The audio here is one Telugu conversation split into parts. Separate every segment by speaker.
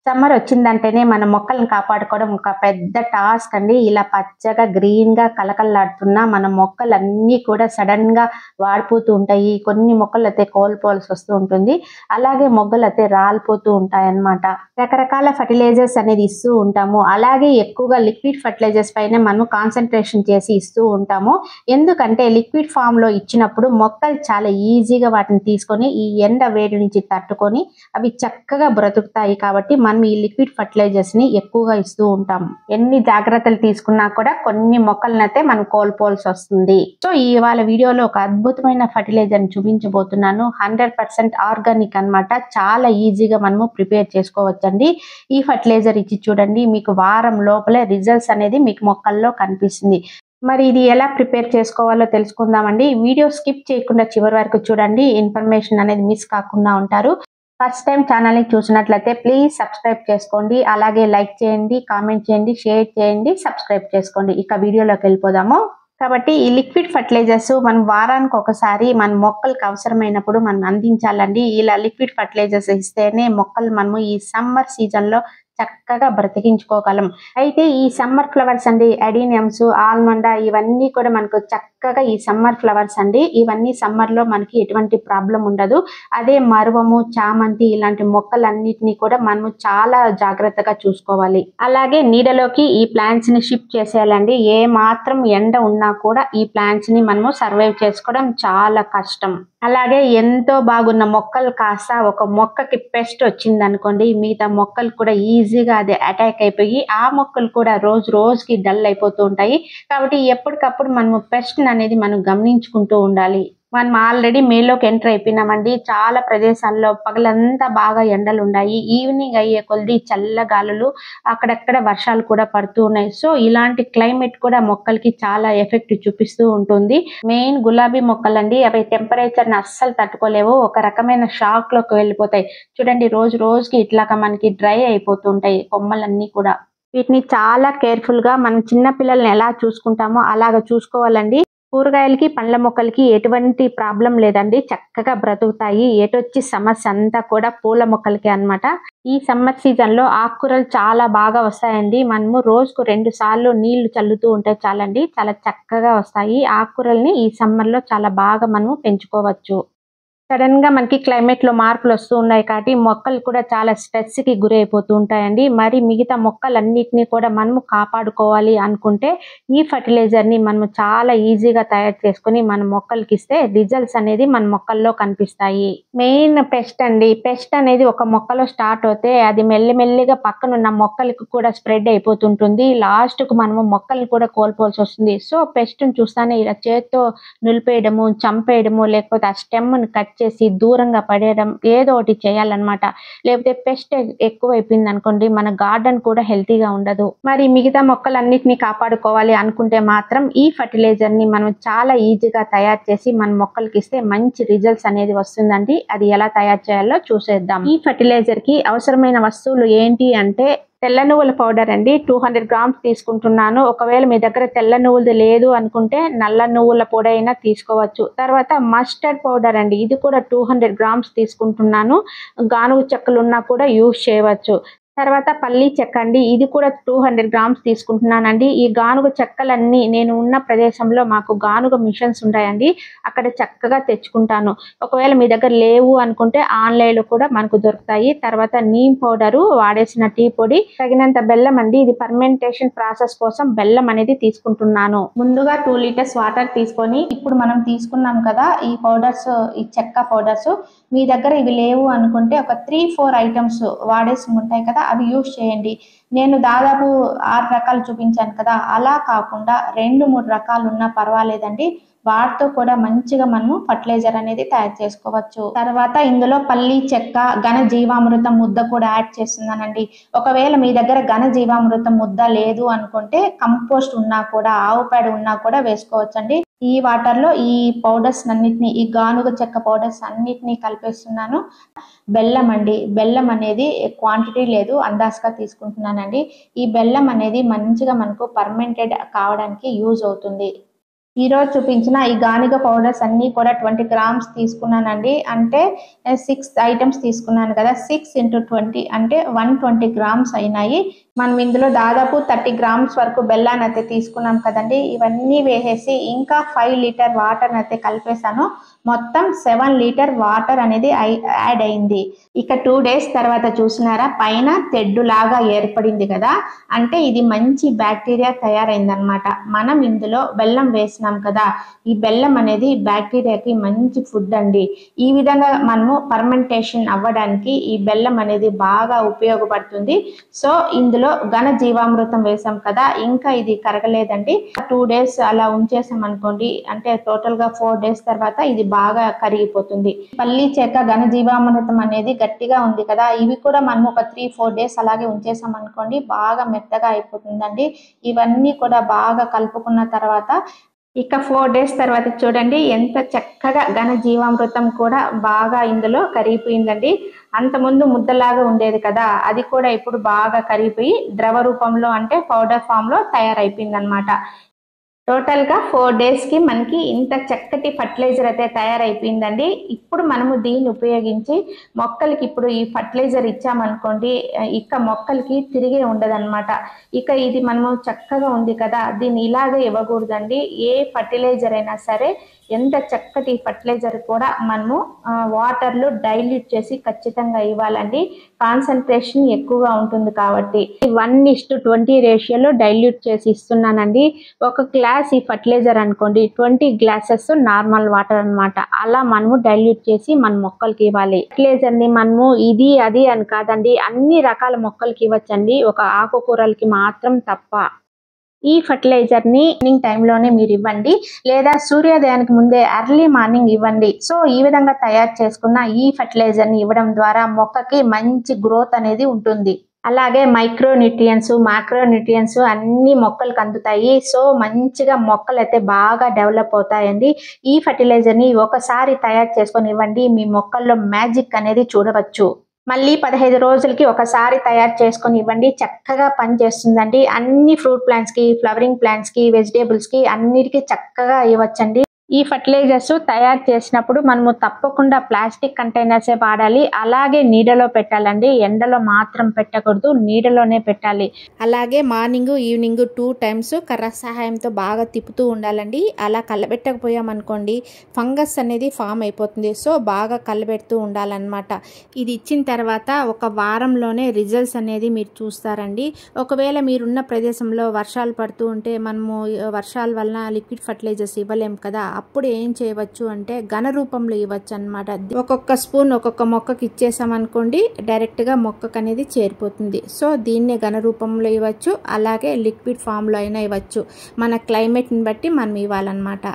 Speaker 1: సమ్మర్ వచ్చిందంటేనే మన మొక్కల్ని కాపాడుకోవడం ఒక పెద్ద టాస్క్ అండి. ఇలా పచ్చగా, గ్రీన్‌గా కళకళలాడుతున్న మన మొక్కలన్నీ కూడా సడెన్‌గా వాడిపోతూ ఉంటాయి. కొన్ని మొక్కలైతే కోల్పోవాల్సొస్తూ ఉంటుంది. అలాగే మొగ్గలైతే రాలిపోతూ ఉంటాయన్నమాట. రకరకాల ఫెర్టిలైజర్స్ అనేది ఇస్తూ ఉంటాము. అలాగే ఎక్కువగా లిక్విడ్ ఫెర్టిలైజర్స్ పైనే మనం కాన్సంట్రేషన్ చేసి ఇస్తూ ఉంటాము. ఎందుకంటే లిక్విడ్ ఫామ్‌లో ఇచ్చినప్పుడు మొక్కలు చాలా ఈజీగా వాటిని తీసుకొని ఈ ఎండ వేడి నుంచి తట్టుకొని అవి చక్కగా బ్రతుకుతాయి కాబట్టి మనం ఈ లిక్విడ్ ఫెర్టిలైజర్స్ ని ఎక్కువగా ఇస్తూ ఉంటాం. ఎన్ని జాగ్రత్తలు తీసుకున్నా కూడా కొన్ని మొక్కలనైతే మనం కోల్పోవాల్సి వస్తుంది. సో ఇవాళ వీడియోలో ఒక అద్భుతమైన ఫెర్టిలైజర్ ని చూపించబోతున్నాను. 100% ఆర్గానిక్ అన్నమాట. చాలా ఈజీగా మనము ప్రిపేర్ చేసుకోవచ్చండి. ఈ ఫెర్టిలైజర్ ఇచ్చి చూడండి, మీకు వారం లోపలే రిజల్ట్స్ అనేది మీకు మొక్కల్లో కనిపిస్తుంది. మరి ఇది ఎలా ప్రిపేర్ చేసుకోవాలో తెలుసుకుందామండి. వీడియో స్కిప్ చేయకుండా చివరి వరకు చూడండి. ఇన్ఫర్మేషన్ అనేది మిస్ కాకుండా ఉంటారు. ఫస్ట్ టైం ఛానల్‌ని చూసినట్లయితే ప్లీజ్ సబ్స్క్రైబ్ చేసుకోండి. అలాగే లైక్ చేయండి, కామెంట్ చేయండి, షేర్ చేయండి, సబ్స్క్రైబ్ చేసుకోండి. ఇక వీడియోలోకి వెళ్ళిపోదాము. కాబట్టి ఈ లిక్విడ్ ఫెర్టిలైజర్స్ మనం వారానికి ఒకసారి మన మొక్కలకు అవసరమైనప్పుడు మనం అందించాలండి. ఇలా లిక్విడ్ ఫెర్టిలైజర్స్ ఇస్తేనే మొక్కలు మనము ఈ సమ్మర్ సీజన్‌లో చక్కగా బ్రతికించుకోగలం. అయితే ఈ సమ్మర్ ఫ్లవర్స్ అండి, అడీనియమ్స్, ఆల్మండా ఇవన్నీ కూడా మనకు చక్కగా ఈ సమ్మర్ ఫ్లవర్స్ అండి. ఇవన్నీ సమ్మర్‌లో మనకి ఎటువంటి ప్రాబ్లమ్ ఉండదు. అదే మరువము, చామంతి ఇలాంటి మొక్కలన్నిటిని కూడా మనము చాలా జాగ్రత్తగా చూసుకోవాలి. అలాగే నీడలోకి ఈ ప్లాంట్స్ ని షిఫ్ట్ చేసేయాలండి. ఏ మాత్రం ఎండ ఉన్నా కూడా ఈ ప్లాంట్స్ ని మనము సర్వైవ్ చేసుకోవడం చాలా కష్టం. అలాగే ఎంతో బాగున్న మొక్కలు కాస్త ఒక మొక్కకి పెస్ట్ వచ్చిందనుకోండి, మిగతా మొక్కలు కూడా ఈజీగా అది అటాక్ అయిపోయి ఆ మొక్కలు కూడా రోజు రోజుకి డల్ అయిపోతూ ఉంటాయి. కాబట్టి ఎప్పటికప్పుడు మనము పెస్ట్ అనేది మనం గమనించుకుంటూ ఉండాలి. మనం ఆల్రెడీ మేలోకి ఎంటర్ అయిపోయినామండి. చాలా ప్రదేశాల్లో పగలంతా బాగా ఎండలున్నాయి. ఈవినింగ్ అయ్యే కొద్దీ చల్ల గాలులు, అక్కడక్కడ వర్షాలు కూడా పడుతూ ఉన్నాయి. సో ఇలాంటి క్లైమేట్ కూడా మొక్కలకి చాలా ఎఫెక్ట్ చూపిస్తూ ఉంటుంది. మెయిన్ గులాబీ మొక్కలండి, అవి టెంపరేచర్‌ని అస్సలు తట్టుకోలేవు. ఒక రకమైన షాక్‌లోకి వెళ్ళిపోతాయి. చూడండి రోజు రోజుకి ఇట్లాగా మనకి డ్రై అయిపోతుంటాయి కొమ్మలన్నీ కూడా. వీటిని చాలా కేర్‌ఫుల్‌గా మనం చిన్న పిల్లల్ని ఎలా చూసుకుంటామో అలాగ చూసుకోవాలండి. కూరగాయలకి, పండ్ల మొక్కలకి ఎటువంటి ప్రాబ్లం లేదండి. చక్కగా బ్రతుకుతాయి. ఎటొచ్చి సమస్య అంతా కూడా పూల మొక్కలకే అన్నమాట. ఈ సమ్మర్ సీజన్‌లో ఆకుకూరలు చాలా బాగా వస్తాయండి. మనము రోజుకు 2 సార్లు నీళ్లు చల్లుతూ ఉంటే చాలండి. చాలా చక్కగా వస్తాయి. ఆకుకూరల్ని ఈ సమ్మర్‌లో చాలా బాగా మనము పెంచుకోవచ్చు. సడెన్‌గా మనకి క్లైమేట్‌లో మార్పులొస్తూ ఉన్నాయి కాబట్టి మొక్కలు కూడా చాలా స్ట్రెస్‌కి గురైపోతూ ఉంటాయండి. మరి మిగతా మొక్కలన్నిటిని కూడా మనము కాపాడుకోవాలి అనుకుంటే ఈ ఫెర్టిలైజర్‌ని మనము చాలా ఈజీగా తయారు చేసుకొని మన మొక్కలకిస్తే రిజల్ట్స్ అనేది మన మొక్కల్లో కనిపిస్తాయి. మెయిన్ పెస్ట్ అండి. పెస్ట్ అనేది ఒక మొక్కలో స్టార్ట్ అవుతే అది మెల్లిమెల్లిగా పక్కనున్న మొక్కలకు కూడా స్ప్రెడ్ అయిపోతుంటుంది. లాస్ట్‌కు మనము మొక్కల్ని కూడా కోల్పోవాల్సొస్తుంది. సో పెస్ట్‌ని చూస్తానే ఇలా చేత్తో నులిపేయడము, చంపేయడము, లేకపోతే ఆ స్టెమ్‌ని కట్ చేసి దూరంగా పడేయడం ఏదో ఒకటి చేయాలన్నమాట. లేకపోతే పెస్ట్ ఎక్కువైపోయిందనుకోండి మన గార్డెన్ కూడా హెల్తీగా ఉండదు. మరి మిగతా మొక్కలన్నిటిని కాపాడుకోవాలి అనుకుంటే మాత్రం ఈ ఫెర్టిలైజర్‌ని మనం చాలా ఈజీగా తయారు చేసి మన మొక్కలకిస్తే మంచి రిజల్ట్స్ అనేది వస్తుందండి. అది ఎలా తయారు చేయాలో చూసేద్దాం. ఈ ఫెర్టిలైజర్‌కి అవసరమైన వస్తువులు ఏంటి అంటే తెల్ల నువ్వుల పౌడర్ అండి. 200 గ్రామ్స్ తీసుకుంటున్నాను. ఒకవేళ మీ దగ్గర తెల్ల నువ్వులది లేదు అనుకుంటే నల్ల నువ్వుల పొడి అయినా తీసుకోవచ్చు. తర్వాత మస్టర్డ్ పౌడర్ అండి. ఇది కూడా 200 గ్రామ్స్ తీసుకుంటున్నాను. గానుగ చెక్కలు ఉన్నా కూడా యూజ్ చేయవచ్చు. తర్వాత పల్లి చెక్క అండి. ఇది కూడా 200 గ్రామ్స్ తీసుకుంటున్నానండి. ఈ గానుగ చెక్కలన్నీ నేను ఉన్న ప్రదేశంలో మాకు గానుగ మిషన్స్ ఉంటాయండి. అక్కడ చక్కగా తెచ్చుకుంటాను. ఒకవేళ మీ దగ్గర లేవు అనుకుంటే ఆన్‌లైన్‌లో కూడా మనకు దొరుకుతాయి. తర్వాత నీమ్ పౌడరు, వాడేసిన టీ పొడి, తగినంత బెల్లం అండి. ఇది ఫర్మెంటేషన్ ప్రాసెస్ కోసం బెల్లం అనేది తీసుకుంటున్నాను. ముందుగా 2 లీటర్స్ వాటర్ తీసుకొని ఇప్పుడు మనం తీసుకున్నాం కదా ఈ పౌడర్స్, ఈ చెక్క పౌడర్స్ మీ దగ్గర ఇవి లేవు అనుకుంటే ఒక 3, 4 ఐటమ్స్ వాడేసి ఉంటాయి కదా అవి యూజ్ చేయండి. నేను దాదాపు 6 రకాలు చూపించాను కదా, అలా కాకుండా 2, 3 రకాలు ఉన్నా పర్వాలేదండి. వాటితో కూడా మంచిగా మనము ఫర్టిలైజర్ అనేది తయారు చేసుకోవచ్చు. తర్వాత ఇందులో పల్లి చెక్క, ఘన జీవామృతం ముద్ద కూడా యాడ్ చేస్తున్నానండి. ఒకవేళ మీ దగ్గర ఘన జీవామృతం ముద్ద లేదు అనుకుంటే కంపోస్ట్ ఉన్నా కూడా, ఆవు పేడ ఉన్నా కూడా వేసుకోవచ్చండి. ఈ వాటర్‌లో ఈ పౌడర్స్ అన్నిటిని, ఈ గానుగ చెక్క పౌడర్స్ అన్నిటిని కలిపేస్తున్నాను. బెల్లం అండి. బెల్లం అనేది క్వాంటిటీ లేదు, అందాజుగా తీసుకుంటున్నానండి. ఈ బెల్లం అనేది మంచిగా మనకు ఫర్మెంటెడ్ కావడానికి యూజ్ అవుతుంది. ఈరోజు చూపించిన ఈ గానిగ పౌడర్స్ అన్నీ కూడా 20 గ్రామ్స్ తీసుకున్నానండి. అంటే 6 ఐటమ్స్ తీసుకున్నాను కదా, 6 × 20 అంటే 120 గ్రామ్స్ అయినాయి. మనం ఇందులో దాదాపు 30 గ్రామ్స్ వరకు బెల్లాన్ని అయితే తీసుకున్నాం కదండి. ఇవన్నీ వేసేసి ఇంకా 5 లీటర్ వాటర్ అయితే కలిపేసాను. మొత్తం 7 లీటర్ వాటర్ అనేది యాడ్ అయింది. ఇక 2 డేస్ తర్వాత చూసినారా, పైన తెడ్డు లాగా ఏర్పడింది కదా, అంటే ఇది మంచి బ్యాక్టీరియా తయారైందనమాట. మనం ఇందులో బెల్లం వేసినాం కదా, ఈ బెల్లం అనేది బ్యాక్టీరియాకి మంచి ఫుడ్ అండి. ఈ విధంగా మనము ఫర్మెంటేషన్ అవ్వడానికి ఈ బెల్లం అనేది బాగా ఉపయోగపడుతుంది. సో ఇందులో ఘన జీవామృతం వేసాం కదా, ఇంకా ఇది కరగలేదండి. 2 డేస్ అలా ఉంచేసాం అనుకోండి, అంటే టోటల్ గా 4 డేస్ తర్వాత ఇది బాగా కరిగిపోతుంది. పల్లి చెక్క ఘన జీవామృతం అనేది గట్టిగా ఉంది కదా, ఇవి కూడా మనం ఒక 3-4 డేస్ అలాగే ఉంచేసాం అనుకోండి, బాగా మెత్తగా అయిపోతుందండి. ఇవన్నీ కూడా బాగా కలుపుకున్న తర్వాత ఇక 4 డేస్ తర్వాత చూడండి ఎంత చక్కగా ఘన జీవామృతం కూడా బాగా ఇందులో కరిగిపోయిందండి. అంతకుముందు ముద్దలాగా ఉండేది కదా, అది కూడా ఇప్పుడు బాగా కరిగిపోయి ద్రవ రూపంలో అంటే పౌడర్ ఫామ్ లో తయారైపోయింది అనమాట. టోటల్ గా 4 డేస్ కి మనకి ఇంత చక్కటి ఫర్టిలైజర్ అయితే తయారైపోయిందండి. ఇప్పుడు మనము దీన్ని ఉపయోగించి మొక్కలకి ఇప్పుడు ఈ ఫర్టిలైజర్ ఇచ్చామనుకోండి, ఇక మొక్కలకి తిరిగే ఉండదన్నమాట. ఇక ఇది మనము చక్కగా ఉంది కదా, దీన్ని ఇలాగే ఇవ్వకూడదండి. ఏ ఫర్టిలైజర్ అయినా సరే, ఎంత చక్కటి ఫర్టిలైజర్ కూడా మనము వాటర్ లో డైల్యూట్ చేసి ఖచ్చితంగా ఇవ్వాలండి. కాన్సన్ట్రేషన్ ఎక్కువగా ఉంటుంది కాబట్టి 1:20 రేషియోలో డైల్యూట్ చేసి ఇస్తున్నానండి. ఒక గ్లాస్ ఈ ఫర్టిలైజర్ అనుకోండి, 20 గ్లాసెస్ నార్మల్ వాటర్ అన్నమాట. అలా మనము డైల్యూట్ చేసి మన మొక్కలకి ఇవ్వాలి. ఫర్టిలైజర్ ని మనము ఇది అది అని కాదండి, అన్ని రకాల మొక్కలకి ఇవ్వచ్చండి, ఒక ఆకుకూరలకి మాత్రం తప్ప. ఈ ఫర్టిలైజర్ ని ఈవినింగ్ టైంలోనే మీరు ఇవ్వండి, లేదా సూర్యోదయానికి ముందే ఎర్లీ మార్నింగ్ ఇవ్వండి. సో ఈ విధంగా తయారు చేసుకున్న ఈ ఫర్టిలైజర్ ని ఇవ్వడం ద్వారా మొక్కకి మంచి గ్రోత్ అనేది ఉంటుంది. అలాగే మైక్రో న్యూట్రియన్స్, మాక్రో న్యూట్రియన్స్ అన్ని మొక్కలకు అందుతాయి. సో మంచిగా మొక్కలు అయితే బాగా డెవలప్ అవుతాయండి. ఈ ఫర్టిలైజర్ ని ఒకసారి తయారు చేసుకొని ఇవ్వండి, మీ మొక్కల్లో మ్యాజిక్ అనేది చూడవచ్చు. మళ్ళీ 15 రోజులకి ఒకసారి తయారు చేసుకొని ఇవ్వండి, చక్కగా పనిచేస్తుందండి. అన్ని ఫ్రూట్ ప్లాంట్స్ కి, ఫ్లవరింగ్ ప్లాంట్స్ కి, వెజిటేబుల్స్ కి అన్నిటికీ చక్కగా ఇవ్వచ్చండి. ఈ ఫర్టిలైజర్స్ తయారు చేసినప్పుడు మనము తప్పకుండా ప్లాస్టిక్ కంటైనర్సే వాడాలి. అలాగే నీడలో పెట్టాలండి, ఎండలో మాత్రం పెట్టకూడదు, నీడలోనే పెట్టాలి. అలాగే మార్నింగ్ ఈవినింగ్ 2 టైమ్స్ కర్ర సహాయంతో బాగా తిప్పుతూ ఉండాలండి. అలా కళ్ళబెట్టకపోయామనుకోండి ఫంగస్ అనేది ఫామ్ అయిపోతుంది. సో బాగా కళ్ళబెడుతూ ఉండాలన్నమాట. ఇది ఇచ్చిన తర్వాత ఒక వారంలోనే రిజల్ట్స్ అనేది మీరు చూస్తారండి. ఒకవేళ మీరున్న ప్రదేశంలో వర్షాలు పడుతూ ఉంటే మనము వర్షాల వలన లిక్విడ్ ఫర్టిలైజర్స్ ఇవ్వలేము కదా, అప్పుడు ఏం చేయవచ్చు అంటే ఘన రూపంలో ఇవ్వచ్చు అన్నమాట. ఒక్కొక్క స్పూన్ ఒక్కొక్క మొక్కకి ఇచ్చేసామనుకోండి, డైరెక్ట్గా మొక్కకు అనేది చేరిపోతుంది. సో దీన్నే ఘన రూపంలో ఇవ్వచ్చు, అలాగే లిక్విడ్ ఫామ్లో అయినా ఇవ్వచ్చు. మన క్లైమేట్ని బట్టి మనం ఇవ్వాలన్నమాట.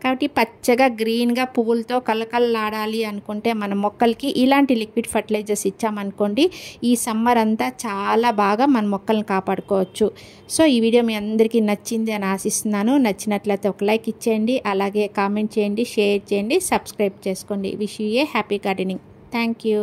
Speaker 1: కాబట్టి పచ్చగా గ్రీన్గా పువ్వులతో కలకలలాడాలి అనుకుంటే మన మొక్కలకి ఇలాంటి లిక్విడ్ ఫర్టిలైజర్స్ ఇచ్చామనుకోండి, ఈ సమ్మర్ అంతా చాలా బాగా మన మొక్కల్ని కాపాడుకోవచ్చు. సో ఈ వీడియో మీ అందరికీ నచ్చింది అని ఆశిస్తున్నాను. నచ్చినట్లయితే ఒక లైక్ ఇచ్చేయండి, అలాగే కామెంట్ చేయండి, షేర్ చేయండి, సబ్స్క్రైబ్ చేసుకోండి. Wish you A happy gardening. Thank you.